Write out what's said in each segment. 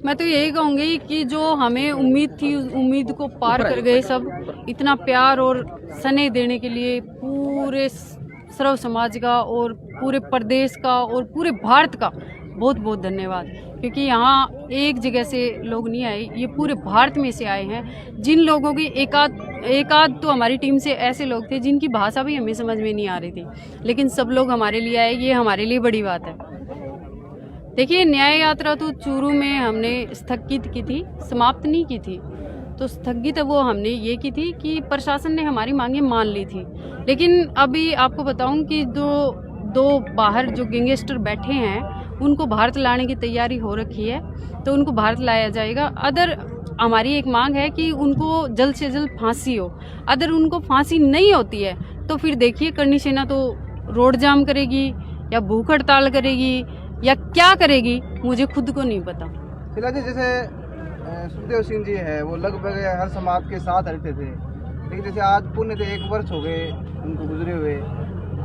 मैं तो यही कहूँगी कि जो हमें उम्मीद थी, उस उम्मीद को पार कर गए सब। इतना प्यार और स्नेह देने के लिए पूरे सर्व समाज का और पूरे प्रदेश का और पूरे भारत का बहुत बहुत धन्यवाद। क्योंकि यहाँ एक जगह से लोग नहीं आए, ये पूरे भारत में से आए हैं। जिन लोगों की एकाध तो हमारी टीम से ऐसे लोग थे जिनकी भाषा भी हमें समझ में नहीं आ रही थी, लेकिन सब लोग हमारे लिए आए, ये हमारे लिए बड़ी बात है। देखिए, न्याय यात्रा तो चूरू में हमने स्थगित की थी, समाप्त नहीं की थी। तो स्थगित वो हमने ये की थी कि प्रशासन ने हमारी मांगे मान ली थी। लेकिन अभी आपको बताऊं कि दो बाहर जो गैंगस्टर बैठे हैं उनको भारत लाने की तैयारी हो रखी है, तो उनको भारत लाया जाएगा। अदर हमारी एक मांग है कि उनको जल्द से जल्द फांसी हो। अगर उनको फांसी नहीं होती है तो फिर देखिए, करनी सेना तो रोड जाम करेगी या भूख हड़ताल करेगी या क्या करेगी, मुझे खुद को नहीं पता। फिलहाल जैसे सुखदेव सिंह जी है, वो लगभग हर समाज के साथ रहते थे, लेकिन जैसे आज पुण्य से 1 वर्ष हो गए उनको गुजरे हुए,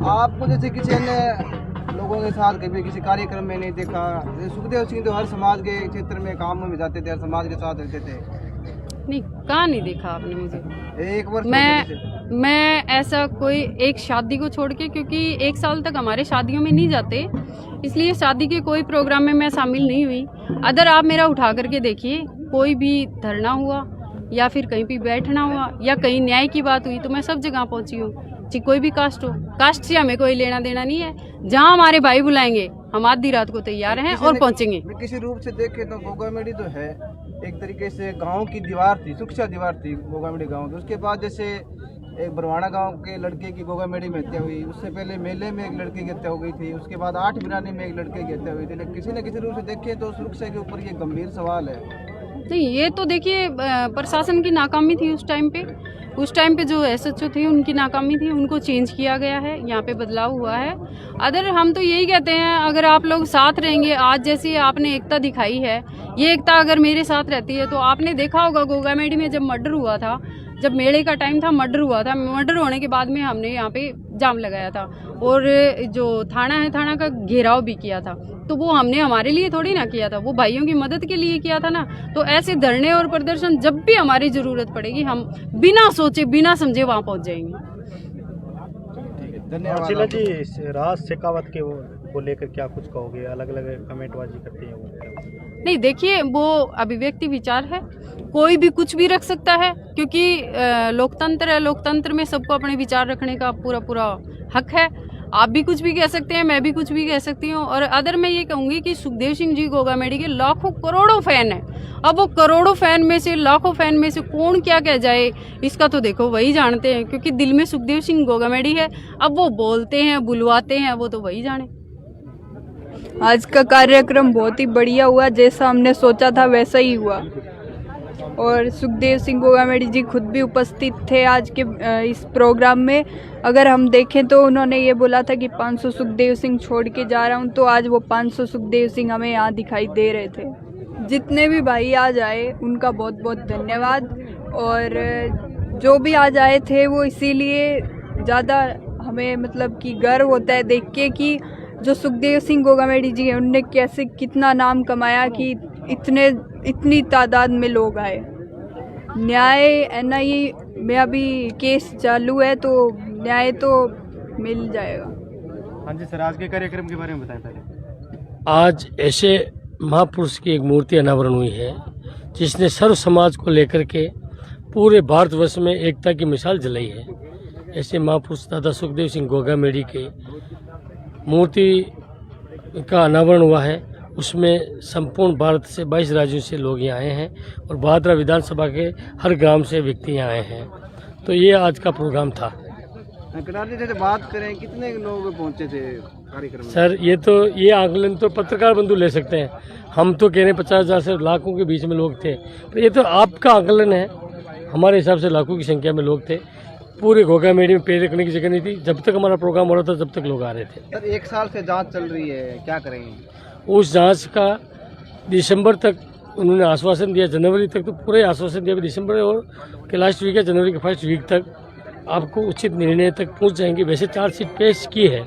आपको जैसे किसी अन्य लोगों के साथ कभी किसी कार्यक्रम में नहीं देखा? सुखदेव सिंह तो हर समाज के क्षेत्र में काम में जाते थे, हर समाज के साथ रहते थे। नहीं, कहाँ नहीं देखा आपने मुझे? 1 वर्ष मैं ऐसा कोई एक शादी को छोड़ के, क्योंकि 1 साल तक हमारे शादियों में नहीं जाते, इसलिए शादी के कोई प्रोग्राम में मैं शामिल नहीं हुई। अगर आप मेरा उठा करके देखिए, कोई भी धरना हुआ या फिर कहीं भी बैठना हुआ या कहीं न्याय की बात हुई तो मैं सब जगह पहुंची हूँ। चाहे कोई भी कास्ट हो, कास्ट से हमें कोई लेना देना नहीं है। जहाँ हमारे भाई बुलाएंगे हम आधी रात को तैयार हैं और पहुंचेंगे। किसी रूप से देखे तो गोगामेडी तो है एक तरीके से गांव की दीवार थी, सुरक्षा दीवार थी गोगामेडी गांव की। उसके बाद जैसे एक बरवाना गांव के लड़के की गोगामेडी में हत्या हुई, उससे पहले मेले में एक लड़के की हत्या हो गई थी, उसके बाद 8 बिरानी में एक लड़के की हत्या हुई थी। लेकिन किसी न किसी रूप से देखें तो सुरक्षा के ऊपर ये गंभीर सवाल है। नहीं, ये तो देखिए प्रशासन की नाकामी थी उस टाइम पे जो SHO थे उनकी नाकामी थी, उनको चेंज किया गया है, यहाँ पे बदलाव हुआ है। अदर हम तो यही कहते हैं, अगर आप लोग साथ रहेंगे, आज जैसी आपने एकता दिखाई है, ये एकता अगर मेरे साथ रहती है तो आपने देखा होगा गोगामेडी में जब मर्डर हुआ था, जब मेले का टाइम था, मर्डर हुआ था, मर्डर होने के बाद में हमने यहाँ पे जाम लगाया था और जो थाना है, थाना का घेराव भी किया था। तो वो हमने हमारे लिए थोड़ी ना किया था, वो भाइयों की मदद के लिए किया था ना। तो ऐसे धरने और प्रदर्शन जब भी हमारी ज़रूरत पड़ेगी, हम बिना सोचे बिना समझे वहाँ पहुँच जाएंगे। धन्यवाद जी। राज शेखावत के वो लेकर क्या कुछ कहोगे? अलग अलग कमेंटबाजी करती है वो। नहीं, देखिए, वो अभिव्यक्ति विचार है, कोई भी कुछ भी रख सकता है, क्योंकि लोकतंत्र है, लोकतंत्र में सबको अपने विचार रखने का पूरा हक है। आप भी कुछ भी कह सकते हैं, मैं भी कुछ भी कह सकती हूँ। और अदर मैं ये कहूँगी कि सुखदेव सिंह जी गोगामेडी के लाखों करोड़ों फैन हैं। अब वो करोड़ों फैन में से, लाखों फैन में से कौन क्या कह जाए, इसका तो देखो वही जानते हैं, क्योंकि दिल में सुखदेव सिंह गोगामेडी है। अब वो बोलते हैं, बुलवाते हैं, वो तो वही जाने। आज का कार्यक्रम बहुत ही बढ़िया हुआ, जैसा हमने सोचा था वैसा ही हुआ। और सुखदेव सिंह गोगामेडी जी खुद भी उपस्थित थे आज के इस प्रोग्राम में। अगर हम देखें तो उन्होंने ये बोला था कि 500 सुखदेव सिंह छोड़ के जा रहा हूँ, तो आज वो 500 सुखदेव सिंह हमें यहाँ दिखाई दे रहे थे। जितने भी भाई आज आए उनका बहुत बहुत धन्यवाद। और जो भी आज आए थे वो इसीलिए ज़्यादा हमें मतलब कि गर्व होता है देख के कि जो सुखदेव सिंह गोगामेडी जी हैं उनने कैसे कितना नाम कमाया कि इतनी तादाद में लोग आए। न्याय NIA में अभी केस चालू है, तो न्याय तो मिल जाएगा। हाँ जी सर, आज के कार्यक्रम के बारे में बताएं पहले। आज ऐसे महापुरुष की एक मूर्ति अनावरण हुई है जिसने सर्व समाज को लेकर के पूरे भारतवर्ष में एकता की मिसाल जलाई है। ऐसे महापुरुष दादा सुखदेव सिंह गोगामेडी के मूर्ति का अनावरण हुआ है। उसमें संपूर्ण भारत से 22 राज्यों से लोग यहाँ आए हैं और भादरा विधानसभा के हर ग्राम से व्यक्ति यहाँ आए हैं। तो ये आज का प्रोग्राम था। जैसे बात करें, कितने लोग पहुँचे थे कार्यक्रम में? सर, ये आंकलन तो पत्रकार बंधु ले सकते हैं। हम तो कह रहे हैं 50,000 से लाखों के बीच में लोग थे, तो ये तो आपका आंकलन है। हमारे हिसाब से लाखों की संख्या में लोग थे। पूरे गोगामेडी में पैर रखने की जगह नहीं थी। जब तक हमारा प्रोग्राम हो रहा था तब तक लोग आ रहे थे। सर, 1 साल से जांच चल रही है, क्या करेंगे? उस जांच का दिसंबर तक उन्होंने आश्वासन दिया, जनवरी तक तो पूरे आश्वासन दिया। दिसंबर और के लास्ट वीक या जनवरी के फर्स्ट वीक तक आपको उचित निर्णय तक पहुंच जाएंगे। वैसे चार्जशीट पेश की है,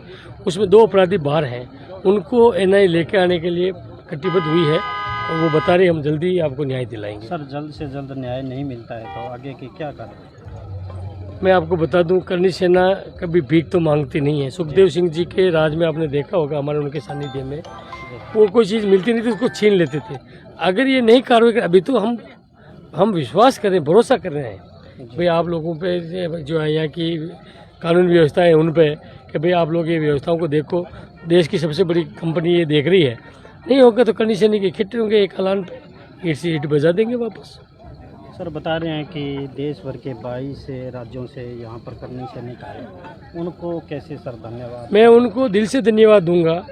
उसमें 2 अपराधी बाहर हैं, उनको NIA लेके आने के लिए कटिबद्ध हुई है। और वो बता रहे हम जल्दी आपको न्याय दिलाएंगे। सर जल्द से जल्द न्याय नहीं मिलता है तो आगे की क्या करें? मैं आपको बता दूं, करणी सेना कभी भीख तो मांगती नहीं है। सुखदेव सिंह जी के राज में आपने देखा होगा, हमारे उनके सानिध्य में वो कोई चीज़ मिलती नहीं थी उसको छीन लेते थे। अगर ये नहीं कार्रवाई कर, अभी तो हम विश्वास करें, भरोसा कर रहे हैं भाई आप लोगों पे जो है यहाँ की कानून व्यवस्था है उन पे कि भाई आप लोग ये व्यवस्थाओं को देखो। देश की सबसे बड़ी कंपनी ये देख रही है, नहीं होगा तो करणी सेना के इकट्ठे होंगे, एक ऐलान ईट से ईट बजा देंगे वापस। सर बता रहे हैं कि देश भर के 22 राज्यों से यहाँ पर करणी सैनिक आए, उनको कैसे सर धन्यवाद? मैं उनको दिल से धन्यवाद दूंगा।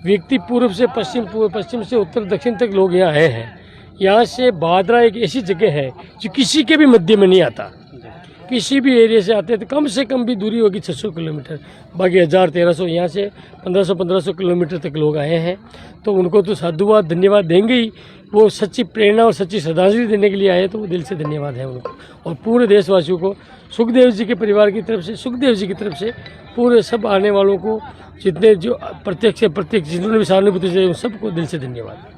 व्यक्ति पूर्व से पश्चिम, पश्चिम से उत्तर, दक्षिण तक लोग यहाँ आए हैं। यहाँ से भादरा एक ऐसी जगह है जो किसी के भी मध्य में नहीं आता। किसी भी एरिया से आते हैं तो कम से कम भी दूरी होगी 600 किलोमीटर, बाकी 1000-1300, यहाँ से 1500 किलोमीटर तक लोग आए हैं। तो उनको तो साधुवाद धन्यवाद देंगे ही। वो सच्ची प्रेरणा और सच्ची श्रद्धांजलि देने के लिए आए तो वो दिल से धन्यवाद है उनको। और पूरे देशवासियों को, सुखदेव जी के परिवार की तरफ से, सुखदेव जी की तरफ से पूरे सब आने वालों को, जितने जो प्रत्यक्ष जिन्होंने भी सहानुभूति से, उन सबको दिल से धन्यवाद।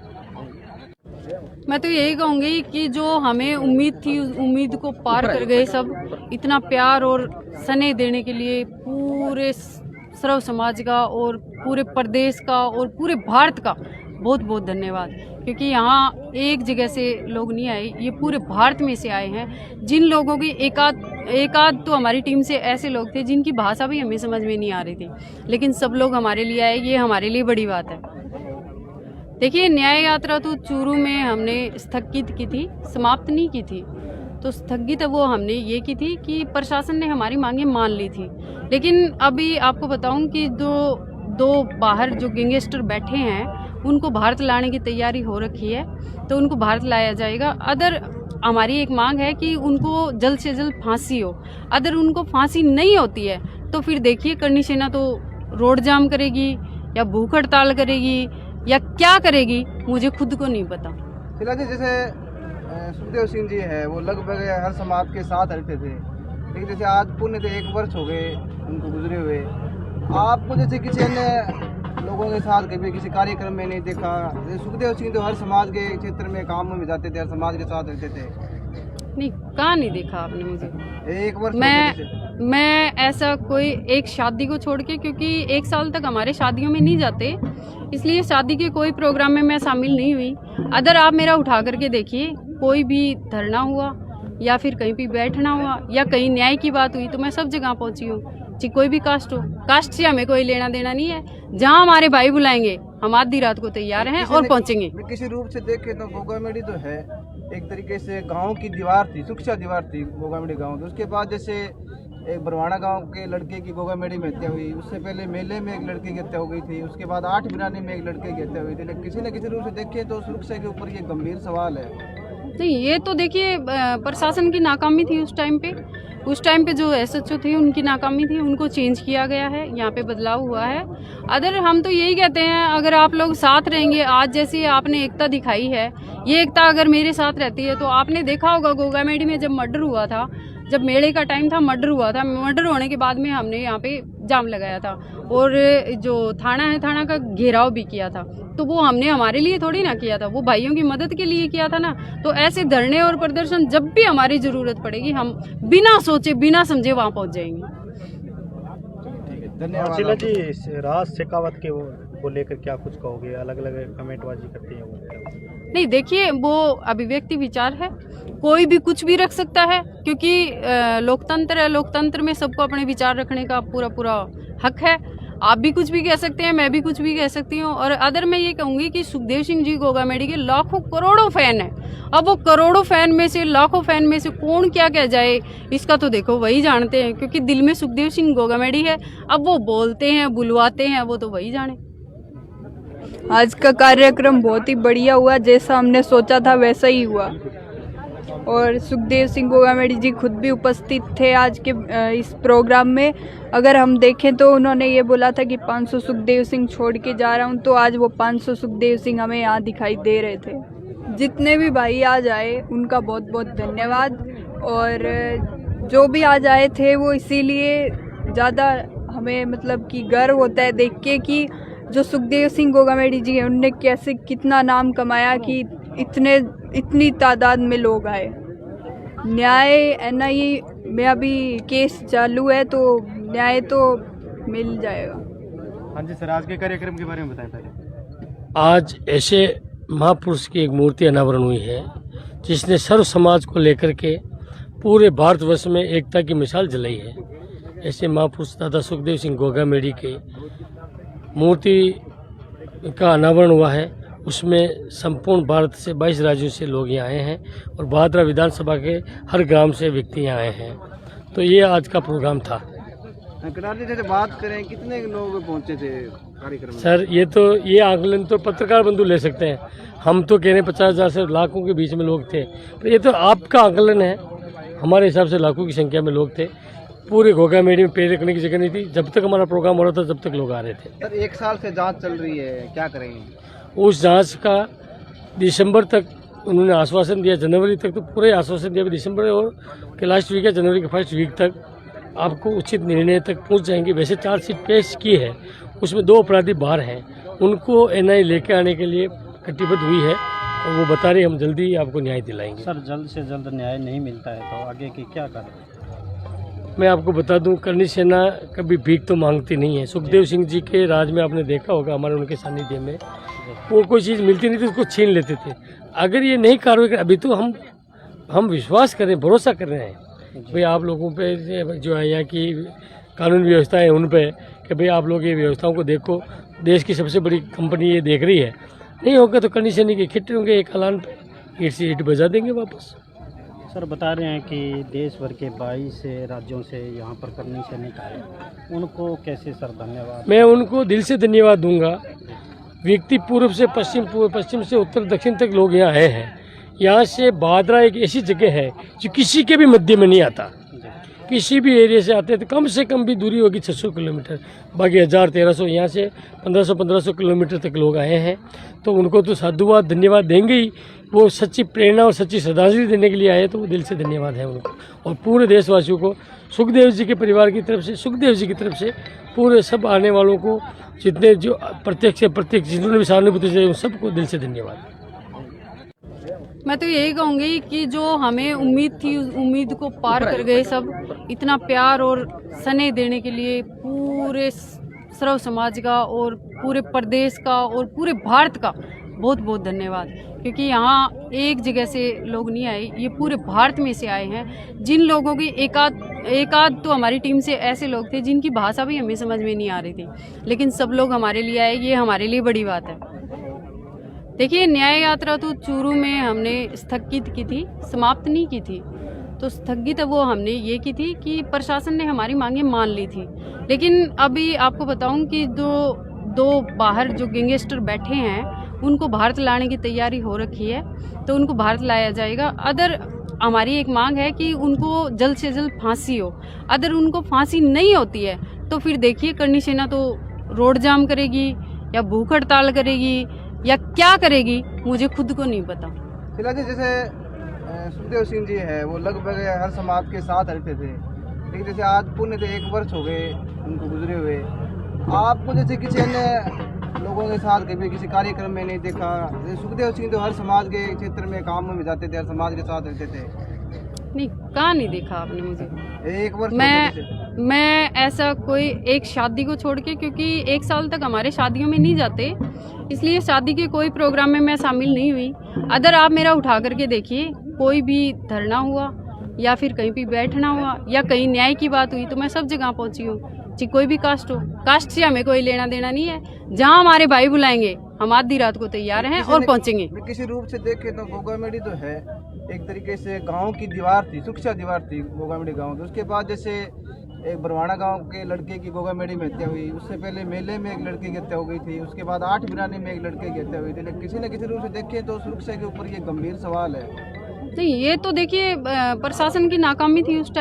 मैं तो यही कहूँगी कि जो हमें उम्मीद थी, उस उम्मीद को पार कर गए सब। इतना प्यार और स्नेह देने के लिए पूरे सर्व समाज का और पूरे प्रदेश का और पूरे भारत का बहुत बहुत धन्यवाद। क्योंकि यहाँ एक जगह से लोग नहीं आए, ये पूरे भारत में से आए हैं। जिन लोगों की एक आध तो हमारी टीम से ऐसे लोग थे जिनकी भाषा भी हमें समझ में नहीं आ रही थी, लेकिन सब लोग हमारे लिए आए, ये हमारे लिए बड़ी बात है। देखिए, न्याय यात्रा तो चूरू में हमने स्थगित की थी, समाप्त नहीं की थी। तो स्थगित वो हमने ये की थी कि प्रशासन ने हमारी मांगें मान ली थी। लेकिन अभी आपको बताऊं कि दो बाहर जो गैंगस्टर बैठे हैं उनको भारत लाने की तैयारी हो रखी है, तो उनको भारत लाया जाएगा। अदर हमारी एक मांग है कि उनको जल्द से जल्द फांसी हो। अगर उनको फांसी नहीं होती है तो फिर देखिए करणी सेना तो रोड जाम करेगी या भूख हड़ताल करेगी या क्या करेगी, मुझे खुद को नहीं पता। फिलहाल जैसे सुखदेव सिंह जी है वो लगभग हर समाज के साथ रहते थे, लेकिन जैसे आज पुण्य थे 1 वर्ष हो गए उनको गुजरे हुए। आपको जैसे किसी अन्य लोगों के साथ कभी किसी कार्यक्रम में नहीं देखा? जैसे सुखदेव सिंह तो हर समाज के क्षेत्र में काम में जाते थे, हर समाज के साथ रहते थे। नहीं, कहाँ नहीं देखा आपने मुझे? 1 वर्ष मैं ऐसा कोई एक शादी को छोड़ के, क्योंकि 1 साल तक हमारे शादियों में नहीं जाते, इसलिए शादी के कोई प्रोग्राम में मैं शामिल नहीं हुई। अगर आप मेरा उठा करके देखिए, कोई भी धरना हुआ या फिर कहीं भी बैठना हुआ या कहीं न्याय की बात हुई तो मैं सब जगह पहुंची हूँ। जी, कोई भी कास्ट हो, कास्ट से हमें कोई लेना देना नहीं है। जहाँ हमारे भाई बुलाएंगे हम आधी रात को तैयार हैं और पहुँचेंगे। किसी रूप से देखे तो गोगामेडी तो है एक तरीके से गाँव की दीवार थी, सुरक्षा दीवार थी गोगामेडी गाँव की। उसके बाद जैसे एक बरवाना गांव के लड़के की गोगामेडी में हत्या हुई, उससे पहले मेले में एक लड़के की हत्या हो गई थी, उसके बाद 8 बिरानी में एक लड़के की हत्या हुई थी। लेकिन किसी न किसी रूप से देखें तो सुरक्षा के ऊपर ये गंभीर सवाल है। नहीं, ये तो देखिए प्रशासन की नाकामी थी उस टाइम पे जो SHO थे उनकी नाकामी थी, उनको चेंज किया गया है, यहाँ पे बदलाव हुआ है। अदर हम तो यही कहते हैं, अगर आप लोग साथ रहेंगे, आज जैसे आपने एकता दिखाई है, ये एकता अगर मेरे साथ रहती है तो आपने देखा होगा गोगामेडी में जब मर्डर हुआ था, जब मेले का टाइम था, मर्डर हुआ था। मर्डर होने के बाद में हमने यहाँ पे जाम लगाया था और जो थाना है, थाना का घेराव भी किया था। तो वो हमने हमारे लिए थोड़ी ना किया था, वो भाइयों की मदद के लिए किया था ना। तो ऐसे धरने और प्रदर्शन जब भी हमारी ज़रूरत पड़ेगी, हम बिना सोचे बिना समझे वहाँ पहुँच जाएंगे। धन्यवाद जी। राज शेखावत के वो लेकर क्या कुछ कहोगे? अलग अलग कमेंटबाजी करती है वो। नहीं, देखिए, वो अभिव्यक्ति विचार है, कोई भी कुछ भी रख सकता है, क्योंकि लोकतंत्र है। लोकतंत्र में सबको अपने विचार रखने का पूरा हक है। आप भी कुछ भी कह सकते हैं, मैं भी कुछ भी कह सकती हूँ। और अदर मैं ये कहूँगी कि सुखदेव सिंह जी गोगामेडी के लाखों करोड़ों फैन हैं। अब वो करोड़ों फैन में से, लाखों फैन में से कौन क्या कह जाए, इसका तो देखो वही जानते हैं, क्योंकि दिल में सुखदेव सिंह गोगामेडी है। अब वो बोलते हैं, बुलवाते हैं, वो तो वही जाने। आज का कार्यक्रम बहुत ही बढ़िया हुआ, जैसा हमने सोचा था वैसा ही हुआ। और सुखदेव सिंह गोगामेडी जी खुद भी उपस्थित थे आज के इस प्रोग्राम में। अगर हम देखें तो उन्होंने ये बोला था कि 500 सुखदेव सिंह छोड़ के जा रहा हूँ, तो आज वो 500 सुखदेव सिंह हमें यहाँ दिखाई दे रहे थे। जितने भी भाई आज आए उनका बहुत बहुत धन्यवाद। और जो भी आज आए थे वो इसीलिए ज़्यादा हमें मतलब कि गर्व होता है देख के कि जो सुखदेव सिंह गोगामेडी जी हैं उनने कैसे कितना नाम कमाया कि इतनी तादाद में लोग आए। न्याय एनआईए में अभी केस चालू है तो न्याय तो मिल जाएगा। हाँ जी सर, आज के कार्यक्रम के बारे में बताएं पहले। आज ऐसे महापुरुष की एक मूर्ति अनावरण हुई है जिसने सर्व समाज को लेकर के पूरे भारतवर्ष में एकता की मिसाल जलाई है। ऐसे महापुरुष दादा सुखदेव सिंह गोगामेडी के मूर्ति का अनावरण हुआ है। उसमें संपूर्ण भारत से 22 राज्यों से लोग यहाँ आए हैं और भादरा विधानसभा के हर ग्राम से व्यक्ति यहाँ आए हैं। तो ये आज का प्रोग्राम था। कटार जी से बात करें, कितने लोग पहुंचे थे कार्यक्रम में? सर ये आंकलन तो पत्रकार बंधु ले सकते हैं। हम तो कह रहे हैं 50,000 से लाखों के बीच में लोग थे, तो ये तो आपका आंकलन है। हमारे हिसाब से लाखों की संख्या में लोग थे। पूरे गोगामेडी में पैर रखने की जगह नहीं थी। जब तक हमारा प्रोग्राम हो रहा था जब तक लोग आ रहे थे। सर 1 साल से जांच चल रही है, क्या करेंगे? उस जांच का दिसंबर तक उन्होंने आश्वासन दिया, जनवरी तक तो पूरे आश्वासन दिया। दिसंबर और के लास्ट वीक या जनवरी के फर्स्ट वीक तक आपको उचित निर्णय तक पहुंच जाएंगे। वैसे चार्जशीट पेश की है, उसमें 2 अपराधी बाहर हैं, उनको एनआई लेके आने के लिए कटिबद्ध हुई है और वो बता रहे हम जल्दी आपको न्याय दिलाएंगे। सर जल्द से जल्द न्याय नहीं मिलता है तो आगे की क्या करें? मैं आपको बता दूं, करनी सेना कभी भीख तो मांगती नहीं है। सुखदेव सिंह जी के राज में आपने देखा होगा, हमारे उनके सानिध्य में वो कोई चीज़ मिलती नहीं थी उसको छीन लेते थे। अगर ये नहीं कार्रवाई कर, अभी तो हम विश्वास करें, भरोसा कर रहे हैं भाई आप लोगों पे जो है यहाँ की कानून व्यवस्था है उन पे कि भाई आप लोग ये व्यवस्थाओं को देखो। देश की सबसे बड़ी कंपनी ये देख रही है। नहीं होगा तो करनी सेना के इकट्ठे होंगे एक ऐलान पे, ईट से ईट बजा देंगे वापस। सर बता रहे हैं कि देश भर के 22 राज्यों से यहाँ पर करनी सैनिक आए, उनको कैसे सर धन्यवाद? मैं उनको दिल से धन्यवाद दूंगा। व्यक्ति पूर्व से पश्चिम से उत्तर दक्षिण तक लोग यहाँ आए हैं। यहाँ से भादरा एक ऐसी जगह है जो किसी के भी मध्य में नहीं आता। किसी भी एरिया से आते हैं तो कम से कम भी दूरी होगी 600 किलोमीटर, बाकी 1000-1300 यहाँ से 1500 किलोमीटर तक लोग आए हैं। तो उनको तो साधुवाद धन्यवाद देंगे ही। वो सच्ची प्रेरणा और सच्ची श्रद्धांजलि देने के लिए आए, तो वो दिल से धन्यवाद है उनको। और पूरे देशवासियों को, सुखदेव जी के परिवार की तरफ से, सुखदेव जी की तरफ से, पूरे सब आने वालों को, जितने जो प्रत्यक्ष जिन्होंने भी सहानुभूति से, उन सबको दिल से धन्यवाद। मैं तो यही कहूँगी कि जो हमें उम्मीद थी, उस उम्मीद को पार कर गए सब। इतना प्यार और स्नेह देने के लिए पूरे सर्व समाज का और पूरे प्रदेश का और पूरे भारत का बहुत बहुत धन्यवाद। क्योंकि यहाँ एक जगह से लोग नहीं आए, ये पूरे भारत में से आए हैं। जिन लोगों की एक आध तो हमारी टीम से ऐसे लोग थे जिनकी भाषा भी हमें समझ में नहीं आ रही थी, लेकिन सब लोग हमारे लिए आए। ये हमारे लिए बड़ी बात है। देखिए, न्याय यात्रा तो चूरू में हमने स्थगित की थी, समाप्त नहीं की थी। तो स्थगित वो हमने ये की थी कि प्रशासन ने हमारी मांगें मान ली थी। लेकिन अभी आपको बताऊं कि दो बाहर जो गैंगस्टर बैठे हैं उनको भारत लाने की तैयारी हो रखी है, तो उनको भारत लाया जाएगा। अदर हमारी एक मांग है कि उनको जल्द से जल्द फांसी हो। अगर उनको फांसी नहीं होती है तो फिर देखिए करनी सेना तो रोड जाम करेगी या भूख हड़ताल करेगी या क्या करेगी, मुझे खुद को नहीं पता। फिलहाल जी, जैसे सुखदेव सिंह जी है वो लगभग हर समाज के साथ रहते थे, लेकिन जैसे आज पुण्य से 1 वर्ष हो गए उनको गुजरे हुए। आपको जैसे किसी अन्य लोगों के साथ कभी किसी कार्यक्रम में नहीं देखा? सुखदेव सिंह तो हर समाज के क्षेत्र में काम में जाते थे, हर समाज के साथ रहते थे। नहीं, कहाँ नहीं देखा आपने मुझे? 1 वर्ष मैं ऐसा कोई एक शादी को छोड़ के, क्योंकि 1 साल तक हमारे शादियों में नहीं जाते, इसलिए शादी के कोई प्रोग्राम में मैं शामिल नहीं हुई। अगर आप मेरा उठा करके देखिए, कोई भी धरना हुआ या फिर कहीं भी बैठना हुआ या कहीं न्याय की बात हुई तो मैं सब जगह पहुंची हूँ। जी, कोई भी कास्ट हो, कास्ट से हमें कोई लेना देना नहीं है। जहाँ हमारे भाई बुलाएंगे हम आधी रात को तैयार हैं और पहुंचेंगे। किसी रूप से देखे तो गोगामेडी तो है एक तरीके से गांव की दीवार थी, सुरक्षा दीवार थी गोगामेडी गांव की। उसके बाद जैसे एक बरवाना गांव के लड़के की गोगामेडी में हत्या हुई, उससे पहले मेले में एक लड़के की हत्या हो गई थी, उसके बाद 8 बिरानी में एक लड़के की हत्या हुई थी। लेकिन किसी न किसी रूप से देखें तो सुरक्षा के ऊपर ये गंभीर सवाल है। नहीं, ये तो देखिए प्रशासन की नाकामी थी उस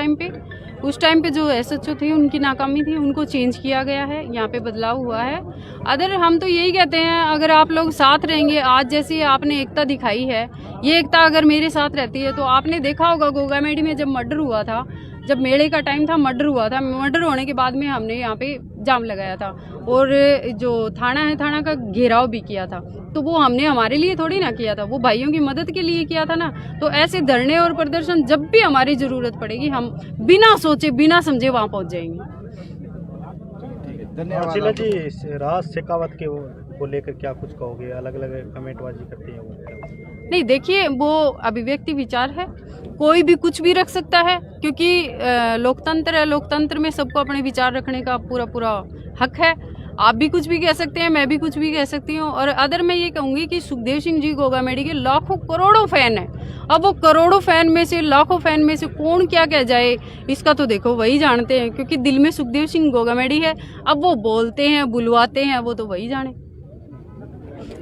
टाइम पे जो SHO थे उनकी नाकामी थी, उनको चेंज किया गया है, यहाँ पे बदलाव हुआ है। अदर हम तो यही कहते हैं, अगर आप लोग साथ रहेंगे, आज जैसे आपने एकता दिखाई है, ये एकता अगर मेरे साथ रहती है तो आपने देखा होगा गोगामेडी में जब मर्डर हुआ था, जब मेले का टाइम था, मर्डर हुआ था। मर्डर होने के बाद में हमने यहाँ पे जाम लगाया था और जो थाना है थाना का घेराव भी किया था। तो वो हमने हमारे लिए थोड़ी ना किया था, वो भाइयों की मदद के लिए किया था ना। तो ऐसे धरने और प्रदर्शन जब भी हमारी ज़रूरत पड़ेगी हम बिना सोचे बिना समझे वहाँ पहुँच जाएंगे। धन्यवाद। शीला जी, राज शेखावत के को लेकर क्या कुछ कहोगे? अलग अलग कमेंटबाजी करते हैं वो। नहीं, देखिए वो अभिव्यक्ति विचार है, कोई भी कुछ भी रख सकता है, क्योंकि लोकतंत्र है, लोकतंत्र में सबको अपने विचार रखने का पूरा हक है। आप भी कुछ भी कह सकते हैं, मैं भी कुछ भी कह सकती हूँ। और अदर मैं ये कहूँगी कि सुखदेव सिंह जी गोगामेडी के लाखों करोड़ों फैन हैं। अब वो करोड़ों फैन में से लाखों फैन में से कौन क्या कह जाए इसका तो देखो वही जानते हैं, क्योंकि दिल में सुखदेव सिंह गोगामेडी है। अब वो बोलते हैं बुलवाते हैं वो तो वही जाने।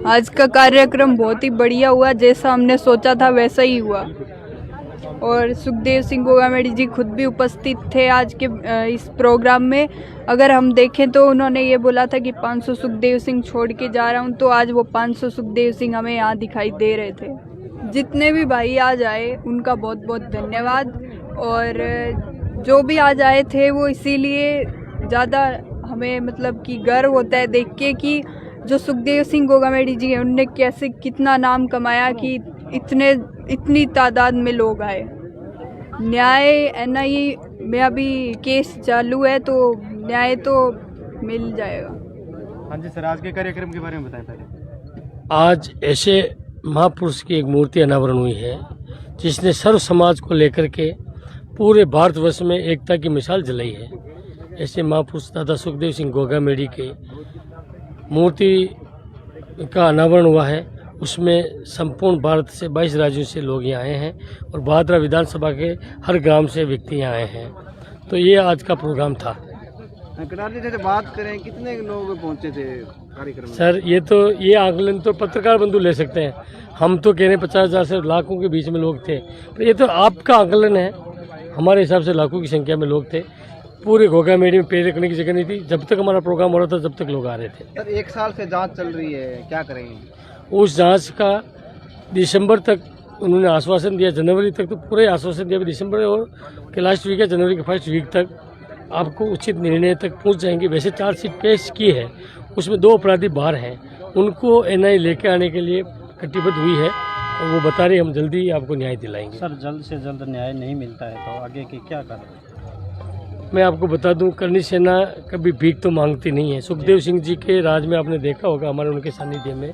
आज का कार्यक्रम बहुत ही बढ़िया हुआ, जैसा हमने सोचा था वैसा ही हुआ। और सुखदेव सिंह गोगामेडी जी खुद भी उपस्थित थे आज के इस प्रोग्राम में। अगर हम देखें तो उन्होंने ये बोला था कि 500 सुखदेव सिंह छोड़ के जा रहा हूँ, तो आज वो 500 सुखदेव सिंह हमें यहाँ दिखाई दे रहे थे। जितने भी भाई आज आए उनका बहुत बहुत धन्यवाद। और जो भी आज आए थे वो इसीलिए ज़्यादा हमें मतलब कि गर्व होता है देख के कि जो सुखदेव सिंह गोगामेडी जी हैं उनने कैसे कितना नाम कमाया कि इतनी तादाद में लोग आए। न्याय NIA में अभी केस चालू है तो न्याय तो मिल जाएगा। हाँ जी सर, आज के कार्यक्रम के बारे में बताएं पहले। आज ऐसे महापुरुष की एक मूर्ति अनावरण हुई है जिसने सर्व समाज को लेकर के पूरे भारतवर्ष में एकता की मिसाल जलाई है। ऐसे महापुरुष दादा सुखदेव सिंह गोगामेडी के मूर्ति का अनावरण हुआ है। उसमें संपूर्ण भारत से 22 राज्यों से लोग यहाँ आए हैं और भादरा विधानसभा के हर ग्राम से व्यक्ति यहाँ आए हैं। तो ये आज का प्रोग्राम था। कटार जी, जैसे बात करें कितने लोग पहुंचे थे कार्यक्रम में? सर ये आकलन तो पत्रकार बंधु ले सकते हैं। हम तो कह रहे हैं 50,000 से लाखों के बीच में लोग थे, पर ये तो आपका आकलन है। हमारे हिसाब से लाखों की संख्या में लोग थे। पूरे गोगामेडी में पैर रखने की जगह नहीं थी। जब तक हमारा प्रोग्राम हो रहा था जब तक लोग आ रहे थे। सर 1 साल से जांच चल रही है, क्या करेंगे? उस जांच का दिसंबर तक उन्होंने आश्वासन दिया, जनवरी तक तो पूरे आश्वासन दिया। दिसंबर और के लास्ट वीक या जनवरी के फर्स्ट वीक तक आपको उचित निर्णय तक पहुंच जाएंगे। वैसे चार्जशीट पेश की है, उसमें 2 अपराधी बाहर हैं, उनको NIA लेके आने के लिए कटिबद्ध हुई है और वो बता रहे हम जल्दी आपको न्याय दिलाएंगे। सर, जल्द से जल्द न्याय नहीं मिलता है तो आगे की क्या करें? मैं आपको बता दूं, करनी सेना कभी भीख तो मांगती नहीं है। सुखदेव सिंह जी के राज में आपने देखा होगा, हमारे उनके सानिध्य में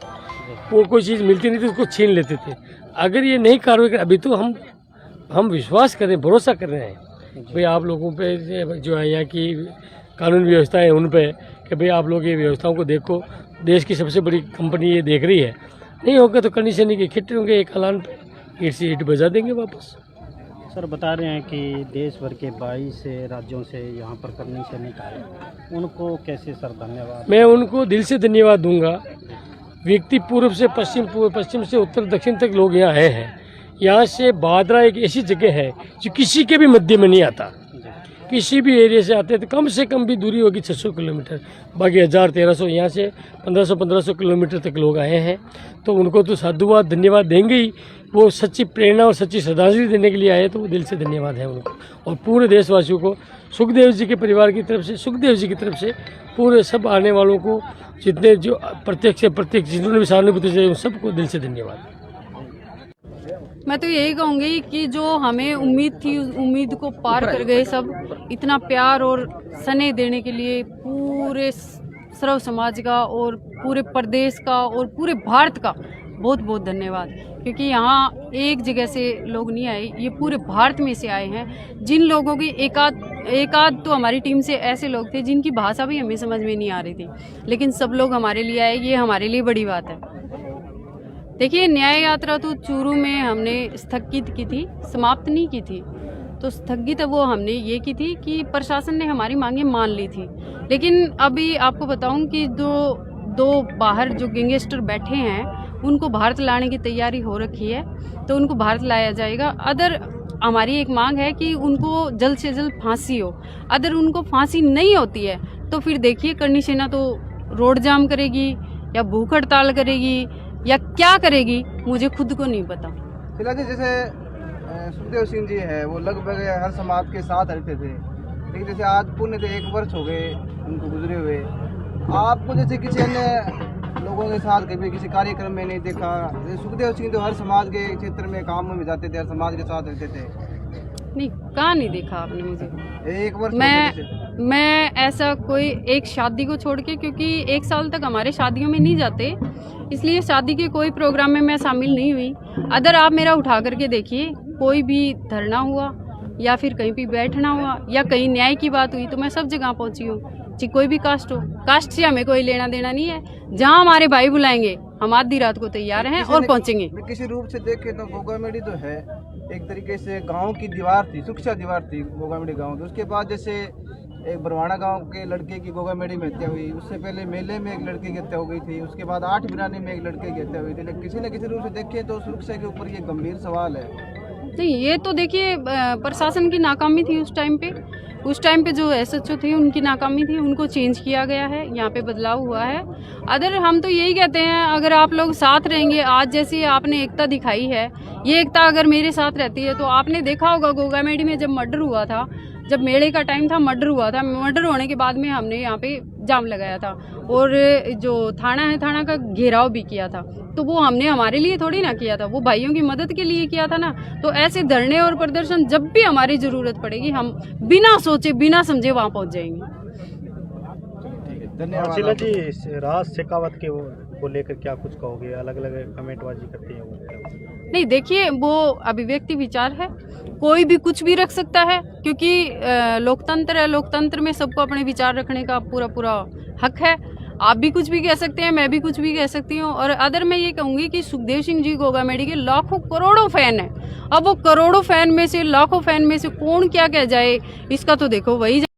वो कोई चीज़ मिलती नहीं थी उसको छीन लेते थे। अगर ये नहीं कार्रवाई कर, अभी तो हम विश्वास कर रहे हैं, भरोसा कर रहे हैं भाई आप लोगों पे जो है यहाँ की कानून व्यवस्था है उन पे कि भाई आप लोग ये व्यवस्थाओं को देखो। देश की सबसे बड़ी कंपनी ये देख रही है। नहीं होगा तो करनी सेना के खिट्टे होंगे, एक ऐलान पे ईट से ईट बजा देंगे वापस। सर, बता रहे हैं कि देश भर के 22 राज्यों से यहाँ पर करनी सैनिक आए, उनको कैसे सर धन्यवाद? मैं उनको दिल से धन्यवाद दूंगा। व्यक्ति पूर्व से पश्चिम से उत्तर दक्षिण तक लोग यहाँ आए हैं। यहाँ से भादरा एक ऐसी जगह है जो किसी के भी मध्य में नहीं आता। किसी भी एरिया से आते हैं तो कम से कम भी दूरी होगी 600 किलोमीटर, बाकी 1000-1300 यहाँ से 1500 किलोमीटर तक लोग आए हैं। तो उनको तो साधुवाद धन्यवाद देंगे ही। वो सच्ची प्रेरणा और सच्ची श्रद्धांजलि देने के लिए आए तो वो दिल से धन्यवाद है उनको। और पूरे देशवासियों को, सुखदेव जी के परिवार की तरफ से, सुखदेव जी की तरफ से पूरे सब आने वालों को, जितने जो प्रत्यक्ष जिन्होंने भी सहानुभूति से, उन सबको दिल से धन्यवाद। मैं तो यही कहूँगी कि जो हमें उम्मीद थी उस उम्मीद को पार कर गए सब। इतना प्यार और स्नेह देने के लिए पूरे सर्व समाज का और पूरे प्रदेश का और पूरे भारत का बहुत बहुत धन्यवाद। क्योंकि यहाँ एक जगह से लोग नहीं आए, ये पूरे भारत में से आए हैं। जिन लोगों की एक आध तो हमारी टीम से ऐसे लोग थे जिनकी भाषा भी हमें समझ में नहीं आ रही थी, लेकिन सब लोग हमारे लिए आए, ये हमारे लिए बड़ी बात है। देखिए, न्याय यात्रा तो चूरू में हमने स्थगित की थी, समाप्त नहीं की थी। तो स्थगित वो हमने ये की थी कि प्रशासन ने हमारी मांगें मान ली थी। लेकिन अभी आपको बताऊं कि दो बाहर जो गैंगस्टर बैठे हैं उनको भारत लाने की तैयारी हो रखी है, तो उनको भारत लाया जाएगा। अदर हमारी एक मांग है कि उनको जल्द से जल्द फांसी हो। अगर उनको फांसी नहीं होती है तो फिर देखिए करनी सेना तो रोड जाम करेगी या भूख हड़ताल करेगी या क्या करेगी, मुझे खुद को नहीं पता। शीला जी, जैसे सुखदेव सिंह जी है वो लगभग हर समाज के साथ रहते थे, लेकिन जैसे आज पुण्य से 1 वर्ष हो गए उनको गुजरे हुए, आपको जैसे किसी अन्य लोगों के साथ कभी किसी कार्यक्रम में नहीं देखा? जैसे सुखदेव सिंह तो हर समाज के क्षेत्र में काम में जाते थे, हर समाज के साथ रहते थे। नहीं, कहाँ नहीं देखा आपने मुझे? 1 वर्ष हो गए जैसे। मैं ऐसा कोई एक शादी को छोड़ के, क्योंकि 1 साल तक हमारे शादियों में नहीं जाते, इसलिए शादी के कोई प्रोग्राम में मैं शामिल नहीं हुई। अगर आप मेरा उठा करके देखिए, कोई भी धरना हुआ या फिर कहीं भी बैठना हुआ या कहीं न्याय की बात हुई तो मैं सब जगह पहुंची हूँ, चाहे कोई भी कास्ट हो। कास्ट से हमें कोई लेना देना नहीं है। जहाँ हमारे भाई बुलाएंगे हम आधी रात को तैयार हैं और पहुंचेंगे। किसी रूप से देखे तो गोगामेडी तो है एक तरीके से गांव की दीवार थी, सुरक्षा दीवार थी गोगामेडी गांव की। उसके बाद जैसे एक बरवाना गांव के लड़के की गोगामेडी में हत्या हुई, उससे पहले मेले में एक लड़के की हत्या हो गई थी, उसके बाद 8 बिरानी में एक लड़के की हत्या हुई थी। लेकिन किसी न किसी रूप से देखे तो सुरक्षा के ऊपर ये गंभीर सवाल है। नहीं, ये तो देखिए प्रशासन की नाकामी थी उस टाइम पे। उस टाइम पे जो SHO थे उनकी नाकामी थी, उनको चेंज किया गया है, यहाँ पे बदलाव हुआ है। अदर हम तो यही कहते हैं, अगर आप लोग साथ रहेंगे, आज जैसे आपने एकता दिखाई है, ये एकता अगर मेरे साथ रहती है तो आपने देखा होगा गोगामेडी में जब मर्डर हुआ था, जब मेले का टाइम था, मर्डर हुआ था। मर्डर होने के बाद में हमने यहाँ पे जाम लगाया था और जो थाना है, थाना का घेराव भी किया था। तो वो हमने हमारे लिए थोड़ी ना किया था, वो भाइयों की मदद के लिए किया था ना। तो ऐसे धरने और प्रदर्शन जब भी हमारी ज़रूरत पड़ेगी, हम बिना सोचे बिना समझे वहाँ पहुँच जाएंगे। धन्यवाद। शीला जी, राज शेखावत के को लेकर क्या कुछ कहोगे? अलग अलग कमेंटबाजी करते हैं वो। नहीं, देखिए वो अभिव्यक्ति विचार है, कोई भी कुछ भी रख सकता है, क्योंकि लोकतंत्र है। लोकतंत्र में सबको अपने विचार रखने का पूरा हक है। आप भी कुछ भी कह सकते हैं, मैं भी कुछ भी कह सकती हूँ। और अदर मैं ये कहूँगी कि सुखदेव सिंह जी गोगामेडी के लाखों करोड़ों फैन हैं। अब वो करोड़ों फैन में से, लाखों फैन में से कौन क्या कह जाए, इसका तो देखो वही